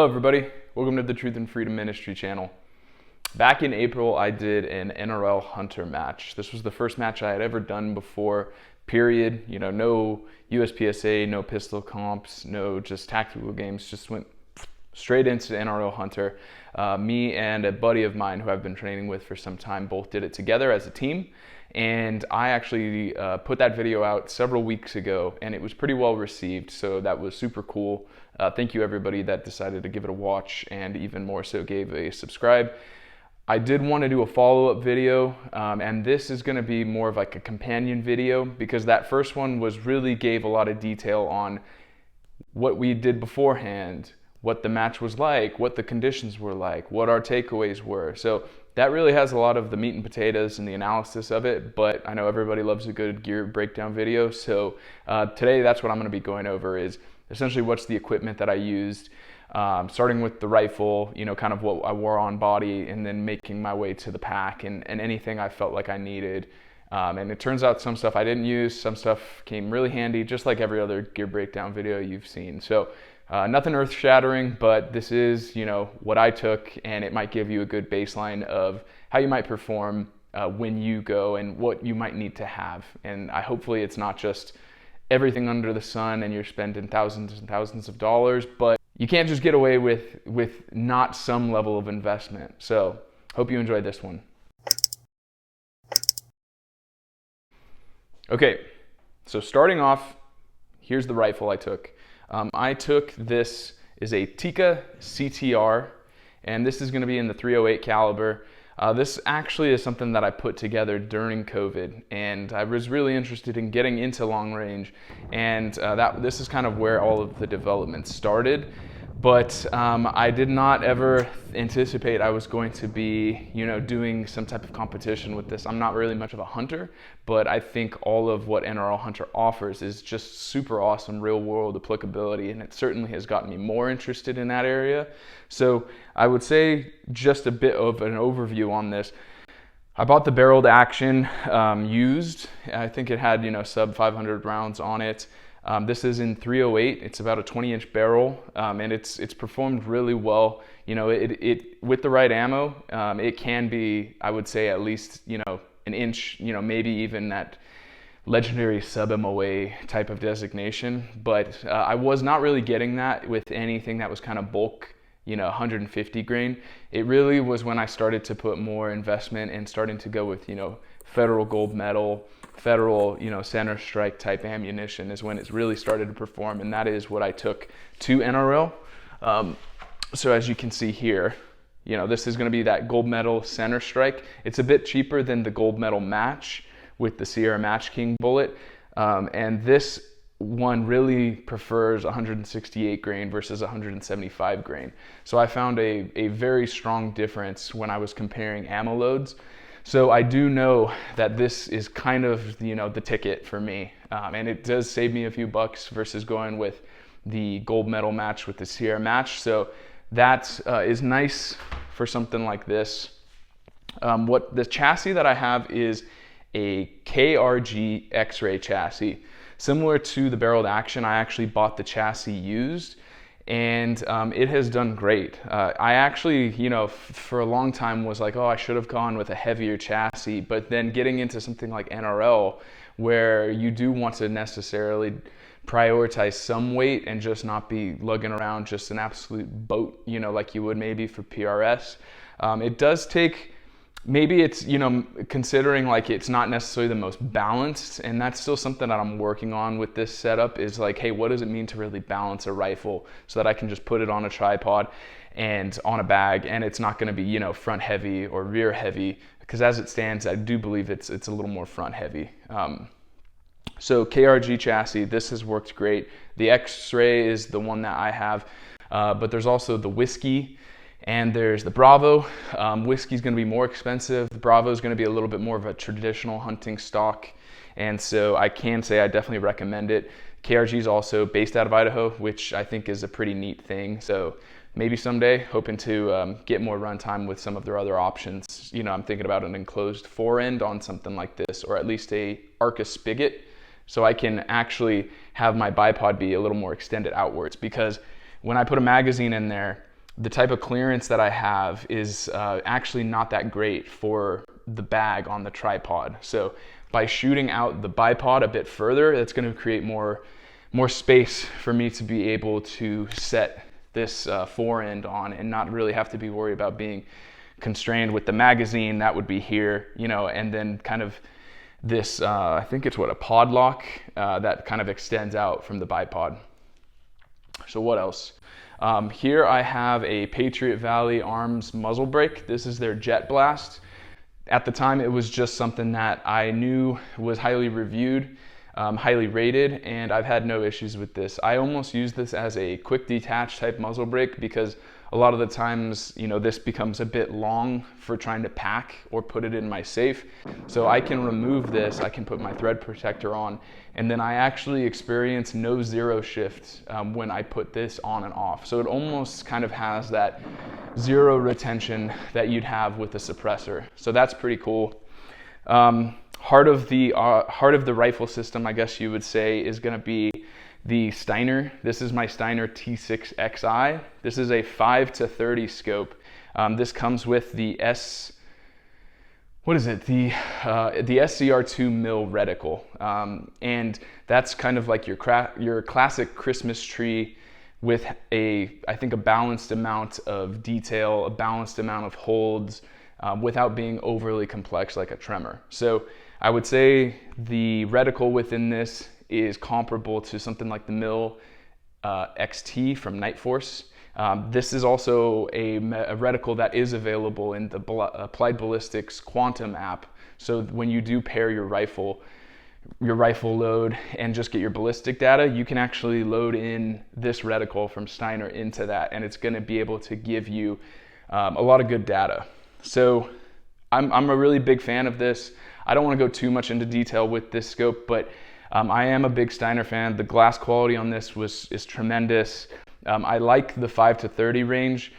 everybody. Welcome to the Truth and Freedom Ministry channel. Back in April, I did an NRL Hunter match. This was the first match I had ever done before, period. You know, no USPSA, no pistol comps, no just tactical games, just went straight into NRL Hunter. Me and a buddy of mine who I've been training with for some time both did it together as a team. And I actually put that video out several weeks ago, and it was pretty well received, so that was super cool. Thank you everybody that decided to give it a watch, and even more so gave a subscribe. I did want to do a follow-up video, and this is going to be more of like a companion video, because that first one really gave a lot of detail on what we did beforehand, what the match was like, what the conditions were like, what our takeaways were. So that really has a lot of the meat and potatoes and the analysis of it, but I know everybody loves a good gear breakdown video. So today that's what I'm going to be going over, is essentially what's the equipment that I used, starting with the rifle, you know, kind of what I wore on body, and then making my way to the pack and anything I felt like I needed. And it turns out some stuff I didn't use, some stuff came really handy, just like every other gear breakdown video you've seen. So nothing earth-shattering, but this is, you know, what I took, and it might give you a good baseline of how you might perform when you go and what you might need to have. And hopefully it's not just everything under the sun and you're spending thousands and thousands of dollars, but you can't just get away with not some level of investment. So hope you enjoyed this one. Okay, so starting off, here's the rifle I took. This is a Tikka CTR, and this is going to be in the .308 caliber. This actually is something that I put together during COVID, and I was really interested in getting into long range, and this is kind of where all of the development started. But I did not ever anticipate I was going to be, you know, doing some type of competition with this. I'm not really much of a hunter, but I think all of what NRL Hunter offers is just super awesome real world applicability, and it certainly has gotten me more interested in that area. So I would say just a bit of an overview on this. I bought the barreled action used. I think it had, you know, sub 500 rounds on it. This is in .308. It's about a 20-inch barrel, and it's performed really well. You know, it with the right ammo, it can be, I would say, at least, you know, an inch, you know, maybe even that legendary sub-MOA type of designation. But I was not really getting that with anything that was kind of bulk, you know, 150 grain. It really was when I started to put more investment and starting to go with, you know, federal gold medal, federal, you know, center strike type ammunition, is when it's really started to perform, and that is what I took to NRL. So as you can see here, you know, this is going to be that gold medal center strike. It's a bit cheaper than the gold medal match with the Sierra Match King bullet, and this one really prefers 168 grain versus 175 grain. So I found a very strong difference when I was comparing ammo loads. So I do know that this is kind of, you know, the ticket for me, and it does save me a few bucks versus going with the gold medal match with the Sierra Match. So that is nice for something like this. What the chassis that I have is a KRG X-ray chassis. Similar to the barreled action, I actually bought the chassis used, and it has done great. I actually, you know, for a long time was like, oh, I should have gone with a heavier chassis, but then getting into something like NRL, where you do want to necessarily prioritize some weight and just not be lugging around just an absolute boat, you know, like you would maybe for PRS. It does take, maybe it's, you know, considering like it's not necessarily the most balanced, and that's still something that I'm working on with this setup, is like, hey, what does it mean to really balance a rifle so that I can just put it on a tripod and on a bag, and it's not going to be, you know, front heavy or rear heavy, because as it stands, I do believe it's a little more front heavy. So KRG chassis, this has worked great. The X-ray is the one that I have, but there's also the Whiskey, and there's the Bravo. Whiskey's going to be more expensive. The Bravo is going to be a little bit more of a traditional hunting stock, and so I can say I definitely recommend it. KRG is also based out of Idaho, which I think is a pretty neat thing. So maybe someday, hoping to get more runtime with some of their other options. You know, I'm thinking about an enclosed forend on something like this, or at least a Arca spigot, so I can actually have my bipod be a little more extended outwards, because when I put a magazine in there, the type of clearance that I have is actually not that great for the bag on the tripod. So by shooting out the bipod a bit further, it's going to create more space for me to be able to set this forend on and not really have to be worried about being constrained with the magazine. That would be here, you know, and then kind of this, I think it's what, a pod lock that kind of extends out from the bipod. So what else? Here I have a Patriot Valley Arms muzzle brake. This is their Jet Blast. At the time, it was just something that I knew was highly reviewed, highly rated, and I've had no issues with this. I almost use this as a quick detach type muzzle brake because a lot of the times, you know, this becomes a bit long for trying to pack or put it in my safe. So I can remove this, I can put my thread protector on, and then I actually experience no zero shift when I put this on and off. So it almost kind of has that zero retention that you'd have with a suppressor. So that's pretty cool. Heart of the rifle system, I guess you would say, is going to be the Steiner. This is my Steiner T6XI. This is a 5-30 scope. This comes with the the SCR2 mil reticle, and that's kind of like your classic Christmas tree with I think a balanced amount of detail, a balanced amount of holds, without being overly complex like a tremor. So I would say the reticle within this is comparable to something like the Mil XT from Nightforce. This is also a reticle that is available in the Applied Ballistics Quantum app. So when you do pair your rifle load and just get your ballistic data, you can actually load in this reticle from Steiner into that, and it's going to be able to give you a lot of good data. So I'm a really big fan of this. I don't want to go too much into detail with this scope, but I am a big Steiner fan. The glass quality on this is tremendous. I like the 5-30 range.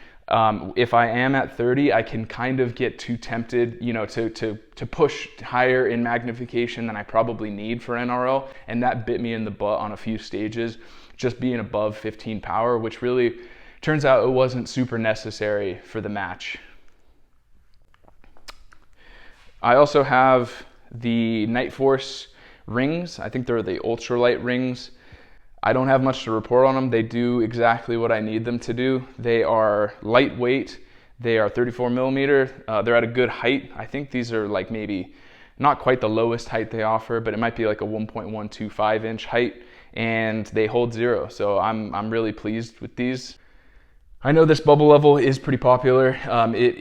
If I am at 30, I can kind of get too tempted, you know, to push higher in magnification than I probably need for NRL, and that bit me in the butt on a few stages, just being above 15 power, which really turns out it wasn't super necessary for the match. I also have the Nightforce rings. I think they're the ultralight rings. I don't have much to report on them. They do exactly what I need them to do. They are lightweight. They are 34 millimeter. They're at a good height. I think these are like maybe not quite the lowest height they offer, but it might be like a 1.125 inch height, and they hold zero. So I'm really pleased with these. I know this bubble level is pretty popular. It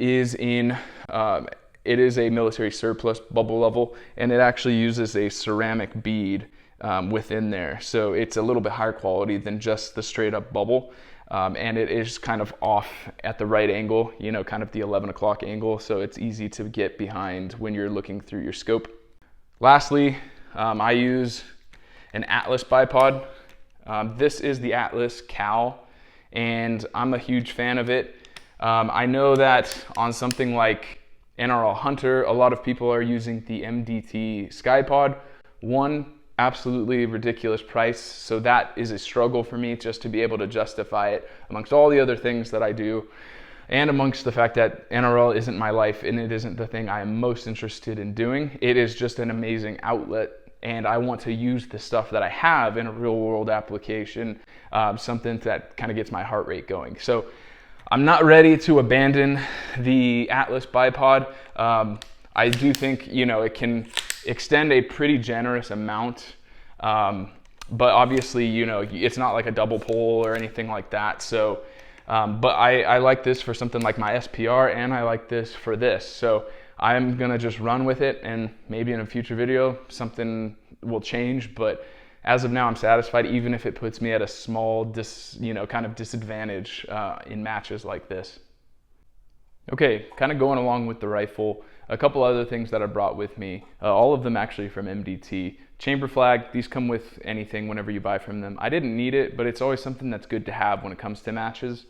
is a military surplus bubble level, and it actually uses a ceramic bead within there. So it's a little bit higher quality than just the straight up bubble. And it is kind of off at the right angle, you know, kind of the 11 o'clock angle. So it's easy to get behind when you're looking through your scope. Lastly, I use an Atlas bipod. This is the Atlas Kaale, and I'm a huge fan of it. I know that on something like NRL Hunter, a lot of people are using the MDT SkyPod. One, absolutely ridiculous price, so that is a struggle for me just to be able to justify it amongst all the other things that I do, and amongst the fact that NRL isn't my life and it isn't the thing I am most interested in doing. It is just an amazing outlet, and I want to use the stuff that I have in a real world application, something that kind of gets my heart rate going. So I'm not ready to abandon the Atlas bipod. I do think, you know, it can extend a pretty generous amount, but obviously, you know, it's not like a double pole or anything like that. So, but I like this for something like my SPR, and I like this for this. So I'm gonna just run with it, and maybe in a future video something will change. But as of now, I'm satisfied, even if it puts me at a small kind of disadvantage in matches like this. Okay, kind of going along with the rifle, a couple other things that I brought with me, all of them actually from MDT. Chamber flag, these come with anything whenever you buy from them. I didn't need it, but it's always something that's good to have when it comes to matches.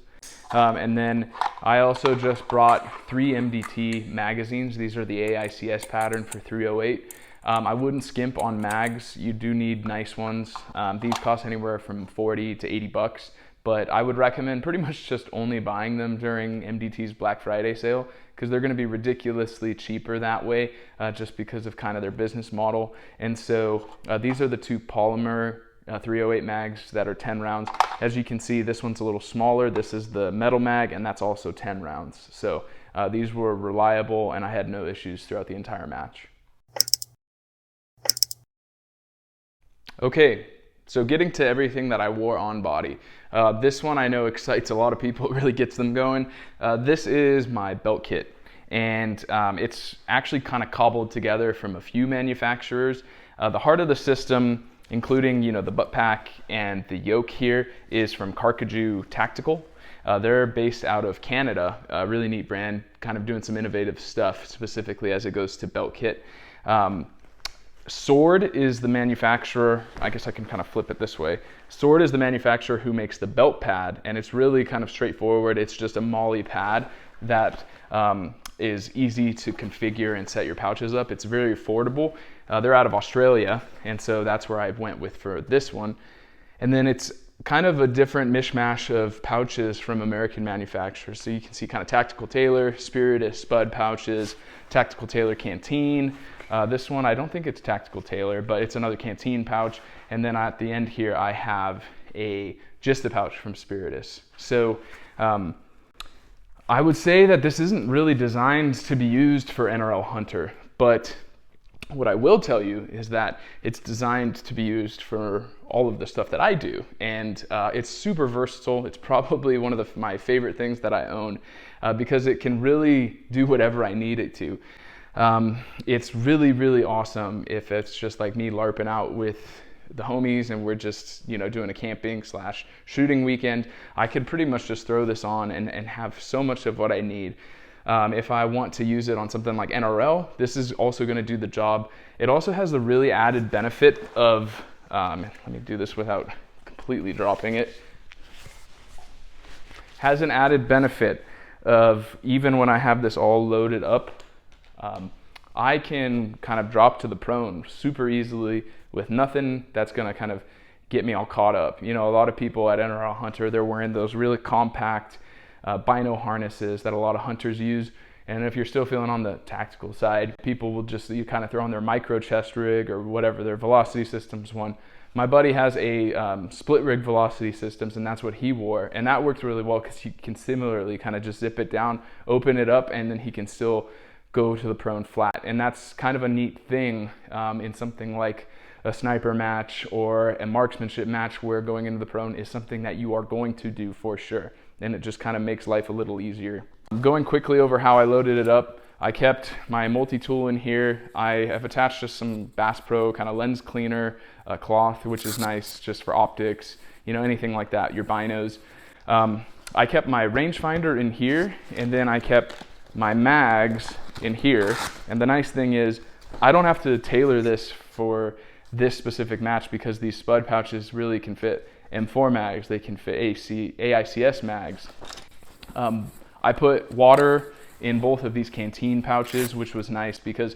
And then I also just brought 3 MDT magazines. These are the AICS pattern for 308. I wouldn't skimp on mags. You do need nice ones. These cost anywhere from 40 to 80 bucks, but I would recommend pretty much just only buying them during MDT's Black Friday sale, because they're going to be ridiculously cheaper that way, just because of kind of their business model. And so these are the two polymer 308 mags that are 10 rounds. As you can see, this one's a little smaller. This is the metal mag, and that's also 10 rounds. So these were reliable, and I had no issues throughout the entire match. Okay, so getting to everything that I wore on body. This one I know excites a lot of people. It really gets them going. This is my belt kit, and it's actually kind of cobbled together from a few manufacturers. The heart of the system, including the butt pack and the yoke here, is from Carcajou Tactical. They're based out of Canada, a really neat brand, kind of doing some innovative stuff specifically as it goes to belt kit. Sword is the manufacturer. I guess I can kind of flip it this way. Sword is the manufacturer who makes the belt pad, and it's really kind of straightforward. It's just a MOLLE pad that is easy to configure and set your pouches up. It's very affordable. They're out of Australia, and so that's where I went with for this one. And then it's kind of a different mishmash of pouches from American manufacturers. So you can see kind of Tactical Tailor, Spiritus Spud pouches, Tactical Tailor Canteen. This one, I don't think it's Tactical Tailor, but it's another canteen pouch. And then at the end here, I have just a pouch from Spiritus. So I would say that this isn't really designed to be used for NRL Hunter, but what I will tell you is that it's designed to be used for all of the stuff that I do, and it's super versatile. It's probably one of my favorite things that I own, because it can really do whatever I need it to. It's really, really awesome if it's just like me LARPing out with the homies and we're just doing a camping / shooting weekend. I could pretty much just throw this on and have so much of what I need. If I want to use it on something like NRL, this is also going to do the job. It also has the really added benefit of, let me do this without completely dropping it. Has an added benefit of, even when I have this all loaded up, I can kind of drop to the prone super easily with nothing that's going to kind of get me all caught up. A lot of people at NRL Hunter, they're wearing those really compact Bino harnesses that a lot of hunters use. And if you're still feeling on the tactical side, people will just kind of throw on their micro chest rig or whatever, their Velocity Systems one. My buddy has a split rig Velocity Systems, and that's what he wore. And that worked really well because he can similarly kind of just zip it down, open it up, and then he can still go to the prone flat. And that's kind of a neat thing in something like a sniper match or a marksmanship match, where going into the prone is something that you are going to do for sure. And it just kind of makes life a little easier. Going quickly over how I loaded it up, I kept my multi-tool in here. I have attached just some Bass Pro kind of lens cleaner cloth, which is nice just for optics, anything like that, your binos. I kept my rangefinder in here, and then I kept my mags in here. And the nice thing is I don't have to tailor this for this specific match, because these spud pouches really can fit M4 mags, they can fit AICS mags. I put water in both of these canteen pouches, which was nice because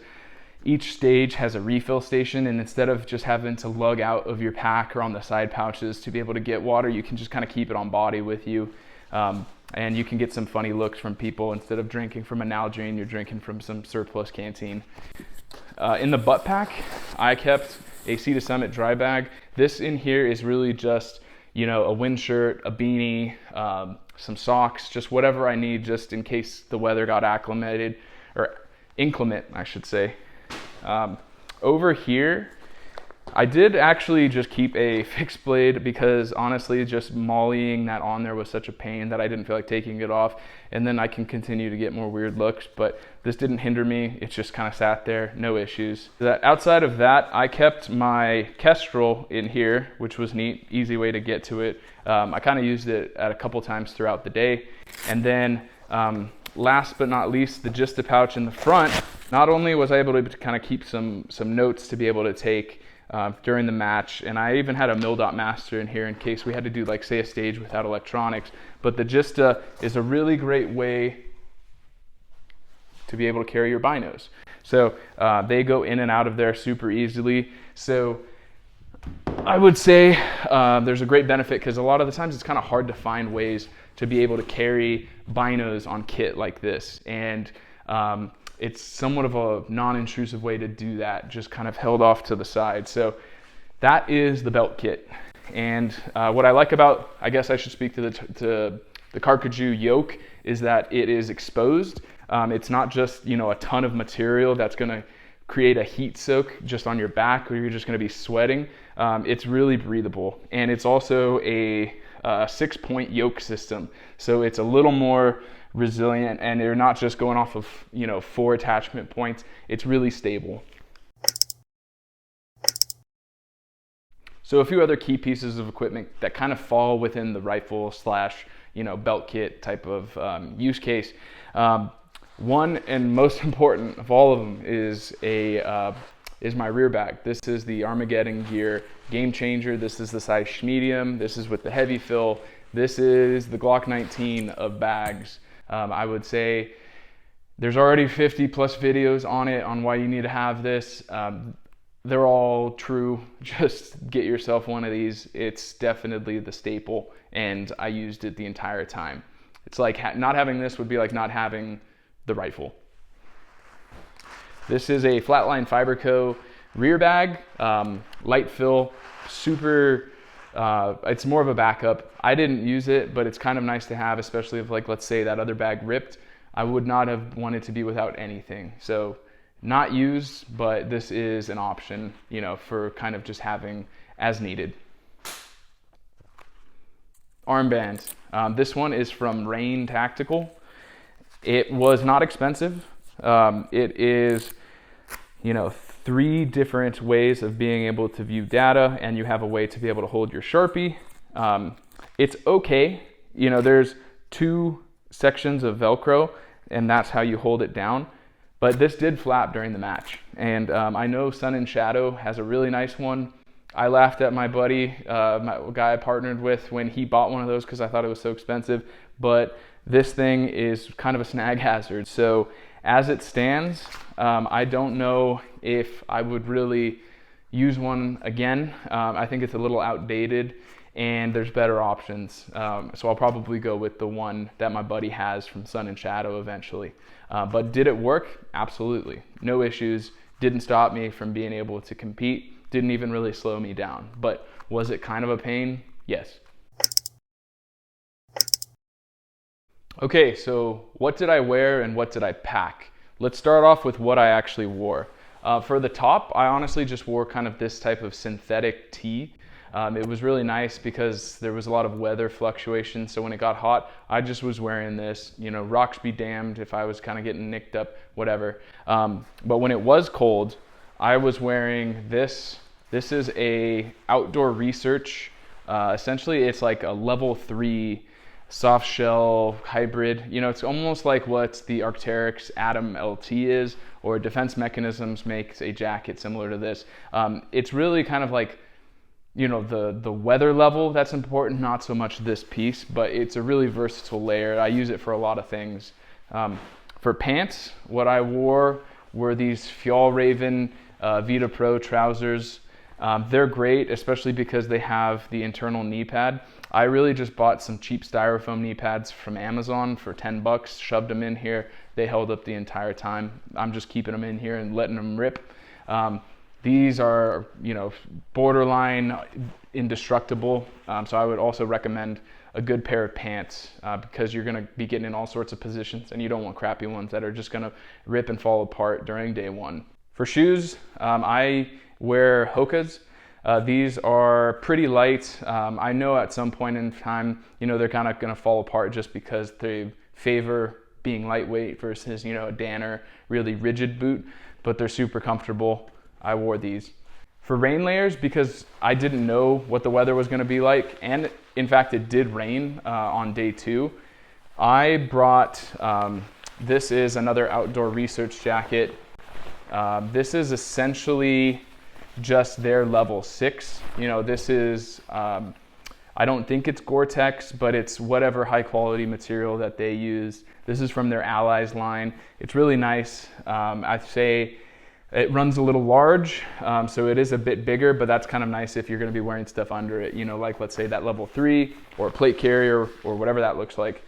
each stage has a refill station, and instead of just having to lug out of your pack or on the side pouches to be able to get water, you can just kind of keep it on body with you. And you can get some funny looks from people. Instead of drinking from a Nalgene, you're drinking from some surplus canteen. In the butt pack, I kept a Sea to Summit dry bag. This in here is really just, a wind shirt, a beanie, some socks, just whatever I need, just in case the weather got acclimated, or inclement, I should say. Over here, I did actually just keep a fixed blade, because honestly, just mollying that on there was such a pain that I didn't feel like taking it off. And then I can continue to get more weird looks, but this didn't hinder me. It just kind of sat there, no issues. Outside of that, I kept my Kestrel in here, which was neat, easy way to get to it. I kind of used it at a couple times throughout the day. And then last but not least, the Just a pouch in the front. Not only was I able to kind of keep some notes to be able to take during the match, and I even had a Mil-Dot Master in here in case we had to do, like, say, a stage without electronics. But the Gista is a really great way to be able to carry your binos. So they go in and out of there super easily. So I would say there's a great benefit because a lot of the times it's kind of hard to find ways to be able to carry binos on kit like this. And it's somewhat of a non-intrusive way to do that, just kind of held off to the side. So that is the belt kit. And what I like about, I guess I should speak to the Carcajou yoke, is that it is exposed. It's not just, you know, a ton of material that's going to create a heat soak just on your back, or you're just going to be sweating. It's really breathable, and it's also a 6-point yoke system, so it's a little more resilient, and you're not just going off of, you know, 4 attachment points. It's really stable. So a few other key pieces of equipment that kind of fall within the rifle slash, you know, belt kit type of use case. One and most important of all of them is my rear bag. This is the Armageddon Gear Game Changer. This is the size medium. This is with the heavy fill. This is the Glock 19 of bags. I would say there's already 50 plus videos on it on why you need to have this. They're all true. Just get yourself one of these. It's definitely the staple, and I used it the entire time. It's like not having this would be like not having the rifle. This is a Flatline Fiberco rear bag, light fill, super, it's more of a backup. I didn't use it, but it's kind of nice to have, especially if, like, let's say that other bag ripped. I would not have wanted to be without anything. So not used, but this is an option, you know, for kind of just having as needed. Armband. This one is from Rain Tactical. It was not expensive. It is, you know, 3 different ways of being able to view data, and you have a way to be able to hold your Sharpie. It's okay. You know, there's 2 sections of Velcro, and that's how you hold it down. But this did flap during the match. And I know Sun and Shadow has a really nice one. I laughed at my buddy, my guy I partnered with, when he bought one of those because I thought it was so expensive. But this thing is kind of a snag hazard. So as it stands, I don't know if I would really use one again. I think it's a little outdated, and there's better options. So I'll probably go with the one that my buddy has from Sun and Shadow eventually. But did it work? Absolutely. No issues. Didn't stop me from being able to compete. Didn't even really slow me down. But was it kind of a pain? Yes. Okay, so what did I wear and what did I pack? Let's start off with what I actually wore. For the top, I honestly just wore kind of this type of synthetic tee. It was really nice because there was a lot of weather fluctuation, so when it got hot, I just was wearing this. You know, rocks be damned if I was kind of getting nicked up, whatever. But when it was cold, I was wearing this. This is a Outdoor Research. Essentially, it's like a level 3 soft shell hybrid. You know, it's almost like what the Arc'teryx Atom LT is, or Defense Mechanisms makes a jacket similar to this. It's really kind of like, you know, the weather level that's important, not so much this piece, but it's a really versatile layer. I use it for a lot of things. For pants, what I wore were these Fjallraven Vita Pro trousers. They're great, especially because they have the internal knee pad. I really just bought some cheap styrofoam knee pads from Amazon for $10, shoved them in here. They held up the entire time. I'm just keeping them in here and letting them rip. These are, you know, borderline indestructible. So I would also recommend a good pair of pants because you're going to be getting in all sorts of positions, and you don't want crappy ones that are just going to rip and fall apart during day one. For shoes, I wear Hoka's. These are pretty light. I know at some point in time, you know, they're kind of going to fall apart just because they favor being lightweight versus, you know, a Danner really rigid boot, but they're super comfortable. I wore these. For rain layers, because I didn't know what the weather was going to be like, and in fact it did rain on day 2, I brought, this is another Outdoor Research jacket. This is essentially just their level 6. You know, this is, I don't think it's Gore-Tex, but it's whatever high quality material that they use. This is from their Allies line. It's really nice. I'd say It runs a little large, so it is a bit bigger, but that's kind of nice if you're going to be wearing stuff under it, you know, like let's say that level 3 or a plate carrier or whatever that looks like.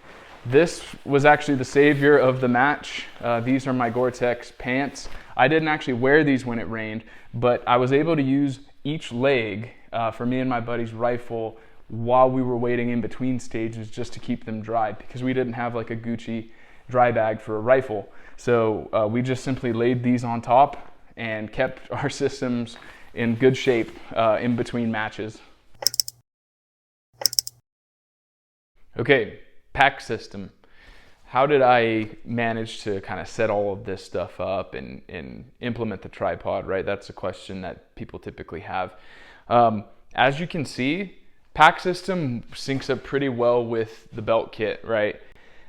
This was actually the savior of the match. These are my Gore-Tex pants. I didn't actually wear these when it rained, but I was able to use each leg for me and my buddy's rifle while we were waiting in between stages just to keep them dry, because we didn't have like a Gucci dry bag for a rifle. So we just simply laid these on top and kept our systems in good shape in between matches. Okay, pack system. How did I manage to kind of set all of this stuff up and implement the tripod, right? That's a question that people typically have. As you can see, pack system syncs up pretty well with the belt kit, right?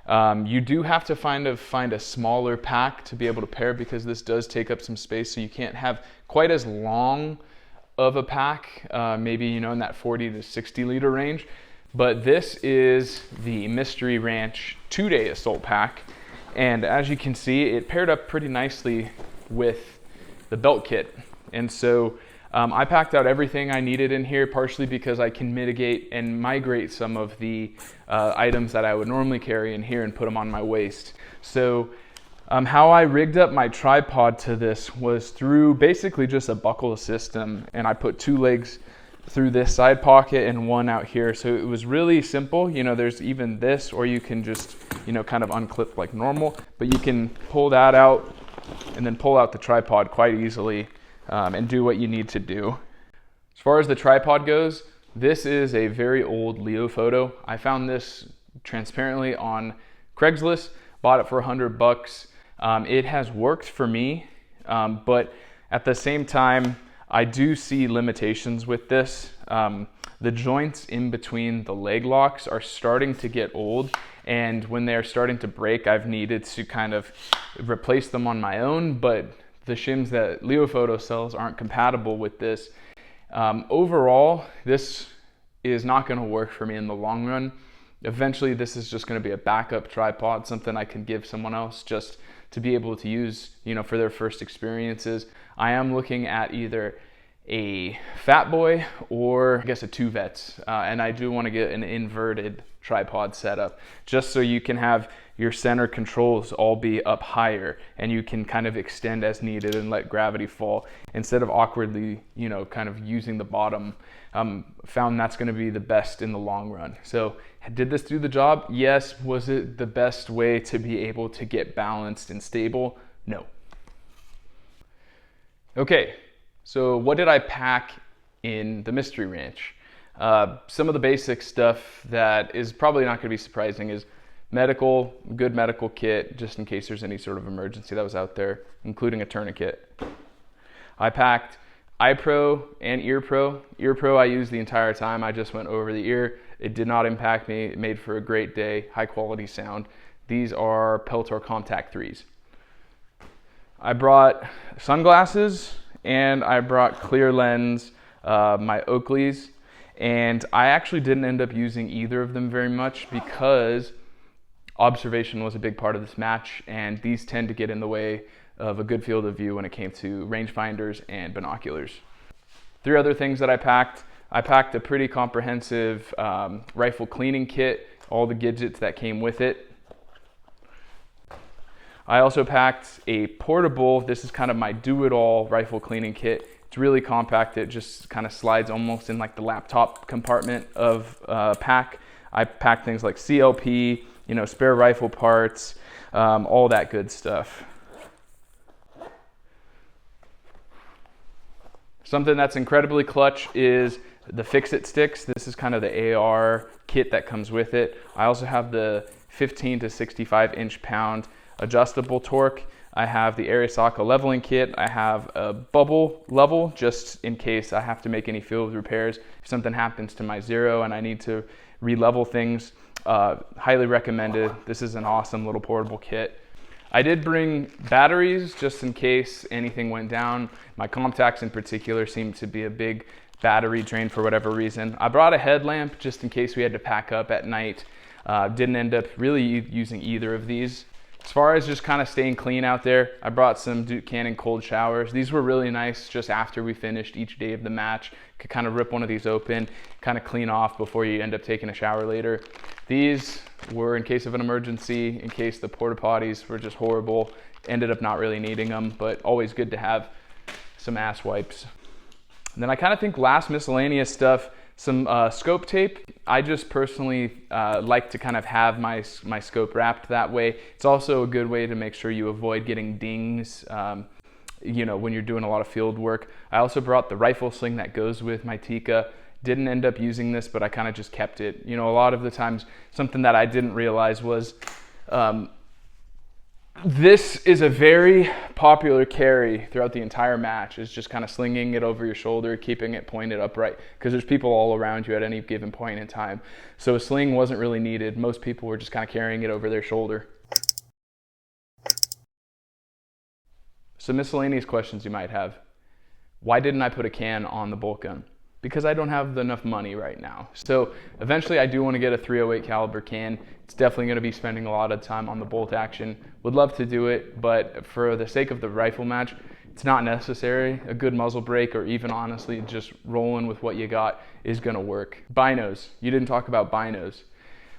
You do have to find a smaller pack to be able to pair, because this does take up some space, so you can't have quite as long of a pack, maybe, you know, in that 40 to 60 liter range. But this is the Mystery Ranch 2-day assault pack, and as you can see, it paired up pretty nicely with the belt kit. And so I packed out everything I needed in here, partially because I can mitigate and migrate some of the items that I would normally carry in here and put them on my waist. So how I rigged up my tripod to this was through basically just a buckle system, and I put 2 legs through this side pocket and 1 out here. So it was really simple. You know, there's even this, or you can just, you know, kind of unclip like normal, but you can pull that out and then pull out the tripod quite easily and do what you need to do. As far as the tripod goes, this is a very old Leo photo. I found this transparently on Craigslist, bought it for $100. It has worked for me, but at the same time, I do see limitations with this. The joints in between the leg locks are starting to get old, and when they're starting to break, I've needed to kind of replace them on my own, but the shims that Leo Photo sells aren't compatible with this. Overall, this is not going to work for me in the long run. Eventually, this is just going to be a backup tripod, something I can give someone else just to be able to use, you know, for their first experiences. I am looking at either a Fat Boy or I guess a 2 Vets, and I do want to get an inverted tripod setup just so you can have your center controls all be up higher and you can kind of extend as needed and let gravity fall instead of awkwardly, you know, kind of using the bottom. Found that's going to be the best in the long run. So did this do the job? Yes. Was it the best way to be able to get balanced and stable? No. Okay, so what did I pack in the Mystery Ranch? Some of the basic stuff that is probably not going to be surprising is good medical kit, just in case there's any sort of emergency that was out there, including a tourniquet. I packed eye pro and ear pro. Ear pro I used the entire time. I just went over the ear. It did not impact me. It made for a great day, high quality sound. These are Peltor Contact 3s. I brought sunglasses and I brought clear lens, my Oakleys, and I actually didn't end up using either of them very much because observation was a big part of this match, and these tend to get in the way of a good field of view when it came to rangefinders and binoculars. 3 other things that I packed a pretty comprehensive rifle cleaning kit, all the gadgets that came with it. I also packed a portable, this is kind of my do-it-all rifle cleaning kit. It's really compact, it just kind of slides almost in like the laptop compartment of pack. I packed things like CLP, you know, spare rifle parts, all that good stuff. Something that's incredibly clutch is the Fix-It sticks. This is kind of the AR kit that comes with it. I also have the 15 to 65 inch-pound adjustable torque. I have the Arisaka leveling kit. I have a bubble level just in case I have to make any field repairs. If something happens to my Zero and I need to re-level things, highly recommended. This is an awesome little portable kit. I did bring batteries just in case anything went down. My contacts in particular seemed to be a big battery drain for whatever reason. I brought a headlamp just in case we had to pack up at night. Didn't end up really using either of these. As far as just kind of staying clean out there, I brought some Duke Cannon cold showers. These were really nice just after we finished each day of the match. Could kind of rip one of these open, kind of clean off before you end up taking a shower later. These were in case of an emergency, in case the porta potties were just horrible. Ended up not really needing them, but always good to have some ass wipes. And then I kind of think last miscellaneous stuff, some scope tape. I just personally like to kind of have my scope wrapped that way. It's also a good way to make sure you avoid getting dings, you know, when you're doing a lot of field work. I also brought the rifle sling that goes with my Tikka. Didn't end up using this, but I kind of just kept it. You know, a lot of the times, something that I didn't realize was this is a very popular carry throughout the entire match, is just kind of slinging it over your shoulder, keeping it pointed upright, because there's people all around you at any given point in time. So a sling wasn't really needed. Most people were just kind of carrying it over their shoulder. Some miscellaneous questions you might have. Why didn't I put a can on the bolt gun? Because I don't have enough money right now. So eventually I do want to get a 308 caliber can. It's definitely going to be spending a lot of time on the bolt action. Would love to do it, but for the sake of the rifle match, it's not necessary. A good muzzle brake, or even honestly just rolling with what you got, is going to work. Binos. You didn't talk about binos.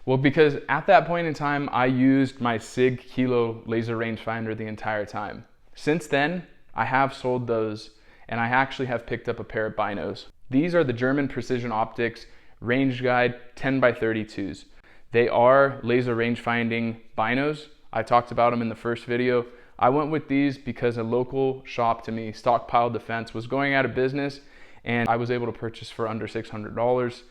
Well, because at that point in time, I used my SIG Kilo laser rangefinder the entire time. Since then, I have sold those, and I actually have picked up a pair of binos. These are the German Precision Optics Range Guide 10x32s. They are laser rangefinding binos. I talked about them in the first video. I went with these because a local shop to me, Stockpile Defense, was going out of business, and I was able to purchase for under $600.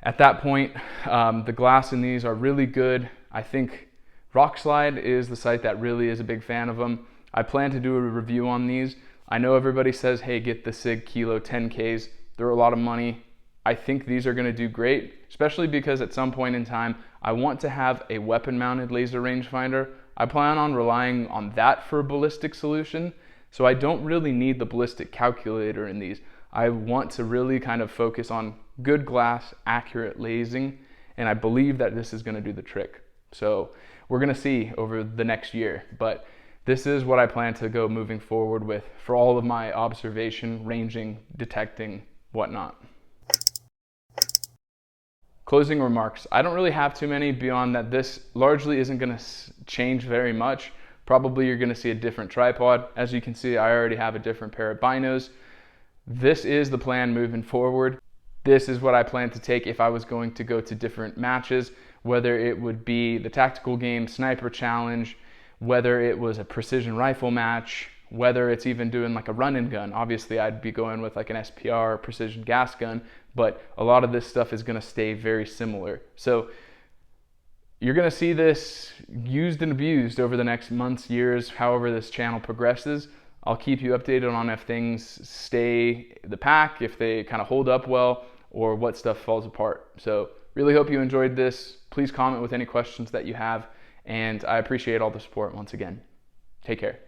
At that point, the glass in these are really good. I think Rockslide is the site that really is a big fan of them. I plan to do a review on these. I know everybody says, hey, get the SIG Kilo 10Ks. They're a lot of money. I think these are going to do great, especially because at some point in time, I want to have a weapon-mounted laser rangefinder. I plan on relying on that for a ballistic solution, so I don't really need the ballistic calculator in these. I want to really kind of focus on good glass, accurate lasing, and I believe that this is going to do the trick. So we're going to see over the next year, but this is what I plan to go moving forward with for all of my observation, ranging, detecting, whatnot. Closing remarks. I don't really have too many beyond that. This largely isn't going to change very much. Probably you're going to see a different tripod. As you can see, I already have a different pair of binos. This is the plan moving forward. This is what I plan to take if I was going to go to different matches, whether it would be the tactical game sniper challenge, whether it was a precision rifle match, whether it's even doing like a run and gun. Obviously I'd be going with like an SPR or precision gas gun, but a lot of this stuff is going to stay very similar. So you're going to see this used and abused over the next months, years, however this channel progresses. I'll keep you updated on if things stay the pack, if they kind of hold up well, or what stuff falls apart. So really hope you enjoyed this. Please comment with any questions that you have, and I appreciate all the support once again. Take care.